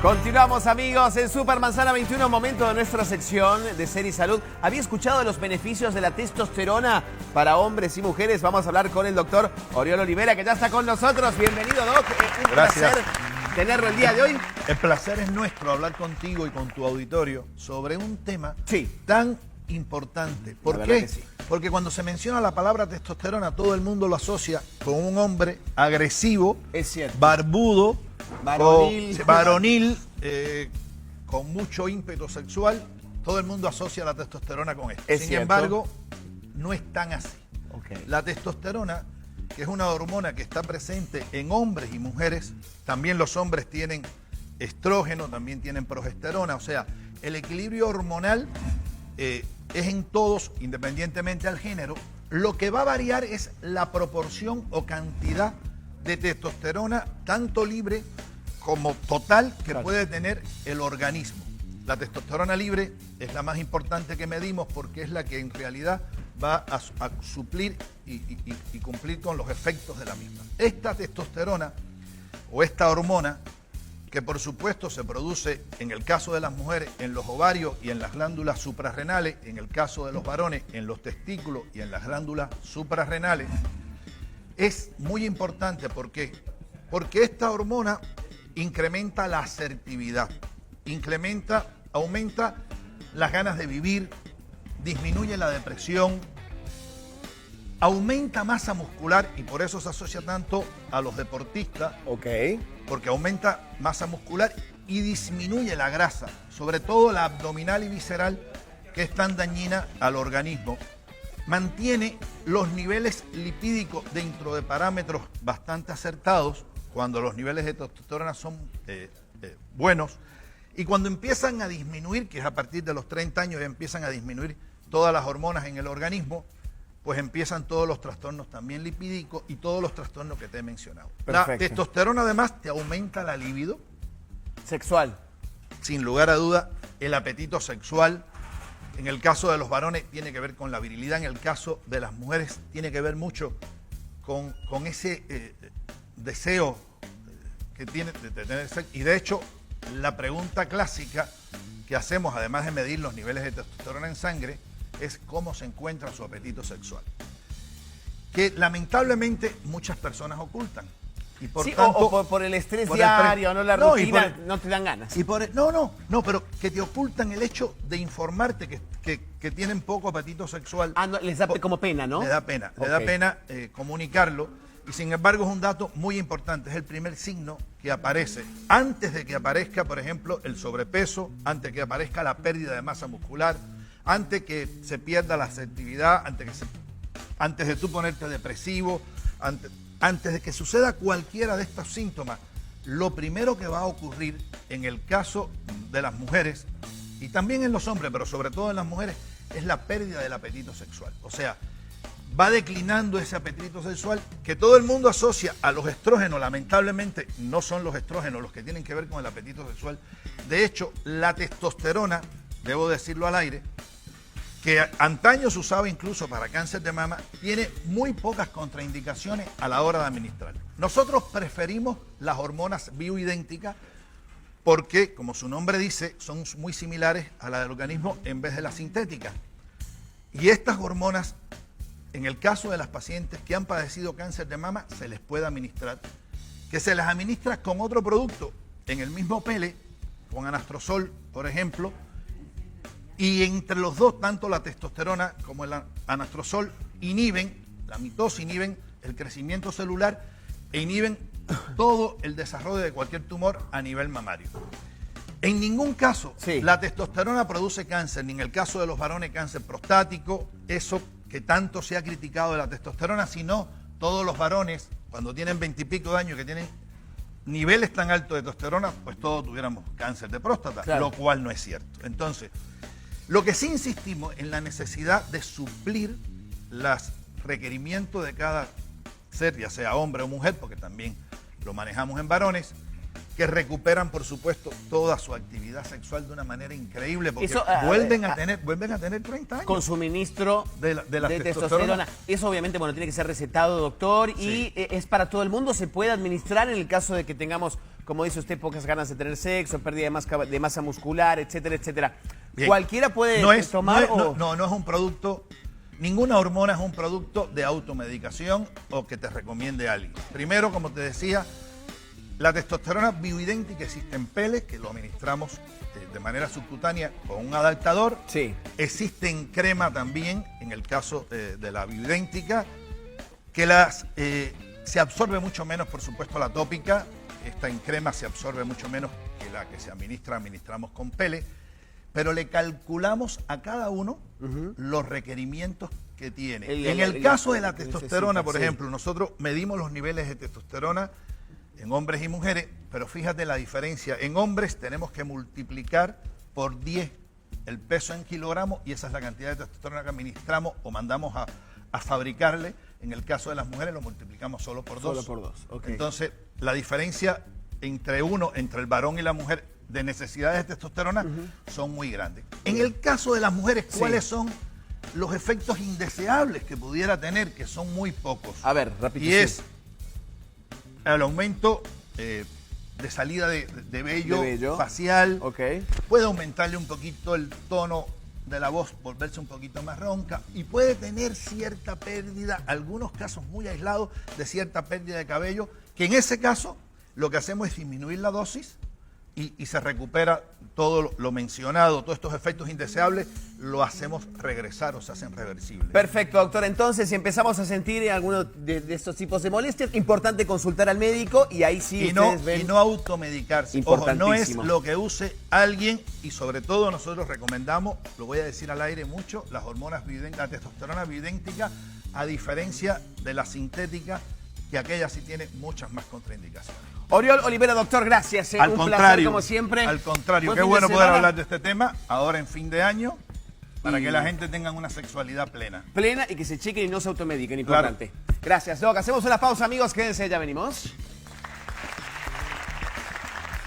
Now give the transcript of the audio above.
Continuamos, amigos, en Super Manzana 21, momento de nuestra sección de Ser y Salud. ¿Había escuchado de los beneficios de la testosterona para hombres y mujeres? Vamos a hablar con el doctor Oriol Olivera, que ya está con nosotros. Bienvenido, Doc. Un placer tenerlo el día de hoy. El placer es nuestro hablar contigo y con tu auditorio sobre un tema Sí. tan importante. ¿Por La qué? verdad que sí. Porque cuando se menciona la palabra testosterona, todo el mundo lo asocia con un hombre agresivo, Es cierto. barbudo, Varonil. varonil, con mucho ímpetu sexual. Todo el mundo asocia la testosterona con esto. Es Sin cierto. embargo, no es tan así. Ok. La testosterona, que es una hormona que está presente en hombres y mujeres, también los hombres tienen estrógeno, también tienen progesterona, o sea, el equilibrio hormonal es en todos, independientemente al género. Lo que va a variar es la proporción o cantidad de testosterona, tanto libre como total, que Claro. puede tener el organismo. La testosterona libre es la más importante que medimos porque es la que en realidad va a suplir y cumplir con los efectos de la misma. Esta testosterona o esta hormona, que por supuesto se produce en el caso de las mujeres en los ovarios y en las glándulas suprarrenales, en el caso de los varones en los testículos y en las glándulas suprarrenales, es muy importante. ¿Por qué? Porque esta hormona incrementa la asertividad, aumenta las ganas de vivir, disminuye la depresión, aumenta masa muscular y por eso se asocia tanto a los deportistas, Ok. porque aumenta masa muscular y disminuye la grasa, sobre todo la abdominal y visceral, que es tan dañina al organismo. Mantiene los niveles lipídicos dentro de parámetros bastante acertados cuando los niveles de testosterona son buenos, y cuando empiezan a disminuir, que es a partir de los 30 años ya empiezan a disminuir todas las hormonas en el organismo, pues empiezan todos los trastornos también lipídicos y todos los trastornos que te he mencionado. La Perfecto. testosterona además te aumenta la libido, Sexual. sin lugar a duda, el apetito sexual. En el caso de los varones tiene que ver con la virilidad, en el caso de las mujeres tiene que ver mucho con ese deseo que tiene de tener sexo. Y de hecho, la pregunta clásica que hacemos, además de medir los niveles de testosterona en sangre, es cómo se encuentra su apetito sexual, que lamentablemente muchas personas ocultan. Y por Sí, tanto, o por el estrés por el diario, no la No, y rutina, por no te dan ganas. no, pero que te ocultan el hecho de informarte que tienen poco apetito sexual. Ah, no, les da como pena, ¿no? Le da pena, Ok. le da pena comunicarlo. Y sin embargo es un dato muy importante, es el primer signo que aparece antes de que aparezca, por ejemplo, el sobrepeso, antes de que aparezca la pérdida de masa muscular, antes que se pierda la asertividad, antes de tú ponerte depresivo, antes de que suceda cualquiera de estos síntomas. Lo primero que va a ocurrir en el caso de las mujeres y también en los hombres, pero sobre todo en las mujeres, es la pérdida del apetito sexual. O sea, va declinando ese apetito sexual que todo el mundo asocia a los estrógenos. Lamentablemente no son los estrógenos los que tienen que ver con el apetito sexual. De hecho, la testosterona, debo decirlo al aire, que antaño se usaba incluso para cáncer de mama, tiene muy pocas contraindicaciones a la hora de administrar. Nosotros preferimos las hormonas bioidénticas porque, como su nombre dice, son muy similares a la del organismo en vez de las sintéticas. Y estas hormonas, en el caso de las pacientes que han padecido cáncer de mama, se les puede administrar, que se les administra con otro producto, en el mismo pele, con anastrozol, por ejemplo, y entre los dos, tanto la testosterona como el anastrozol inhiben, la mitosis, inhiben el crecimiento celular e inhiben todo el desarrollo de cualquier tumor a nivel mamario. En ningún caso la testosterona produce cáncer, ni en el caso de los varones cáncer prostático, eso que tanto se ha criticado de la testosterona, sino todos los varones, cuando tienen 20 y pico de años, que tienen niveles tan altos de testosterona, pues todos tuviéramos cáncer de próstata, claro, lo cual no es cierto. Entonces, lo que sí insistimos en la necesidad de suplir los requerimientos de cada ser, ya sea hombre o mujer, porque también lo manejamos en varones, que recuperan, por supuesto, toda su actividad sexual de una manera increíble, porque Eso, vuelven a tener 30 años. Con suministro de la testosterona. Eso obviamente, bueno, tiene que ser recetado, doctor, y es para todo el mundo. ¿Se puede administrar en el caso de que tengamos como dice usted, pocas ganas de tener sexo, pérdida de masa muscular, etcétera, etcétera. Bien. ¿Cualquiera puede tomar o...? No es un producto, ninguna hormona es un producto de automedicación o que te recomiende alguien. Primero, como te decía, la testosterona bioidéntica existe en peles, que lo administramos de manera subcutánea con un adaptador. Sí. Existe en crema también, en el caso de la bioidéntica, que se absorbe mucho menos, por supuesto, la tópica. Esta en crema se absorbe mucho menos que la que administramos con pele, pero le calculamos a cada uno los requerimientos que tiene. En el caso de la testosterona, por ejemplo, nosotros medimos los niveles de testosterona en hombres y mujeres, pero fíjate la diferencia. En hombres tenemos que multiplicar por 10 el peso en kilogramos y esa es la cantidad de testosterona que administramos o mandamos a fabricarle. En el caso de las mujeres lo multiplicamos solo por 2. Solo por 2, ok. Entonces, la diferencia entre el varón y la mujer de necesidades de testosterona son muy grandes. En el caso de las mujeres, ¿cuáles son los efectos indeseables que pudiera tener? Que son muy pocos. A ver, rápido. Y es el aumento de salida de vello facial. Okay. Puede aumentarle un poquito el tono de la voz, volverse un poquito más ronca y puede tener cierta pérdida, algunos casos muy aislados de cierta pérdida de cabello, que en ese caso lo que hacemos es disminuir la dosis y se recupera todo lo mencionado, todos estos efectos indeseables, lo hacemos regresar o se hacen reversibles. Perfecto, doctor. Entonces, si empezamos a sentir alguno de estos tipos de molestias, importante consultar al médico y ahí sí y no automedicarse. Ojo, no es lo que use alguien y sobre todo nosotros recomendamos, lo voy a decir al aire mucho, las hormonas bioidénticas, la testosterona bioidéntica, a diferencia de la sintética, que aquella sí tiene muchas más contraindicaciones. Oriol Olivera, doctor, gracias. Al un contrario, placer como siempre. Al contrario, Buen qué fin bueno de poder semana. hablar de este tema ahora en fin de año para que la gente tenga una sexualidad plena. Plena y que se chequen y no se automediquen, importante. Claro. Gracias, Doc. Hacemos una pausa, amigos. Quédense, ya venimos.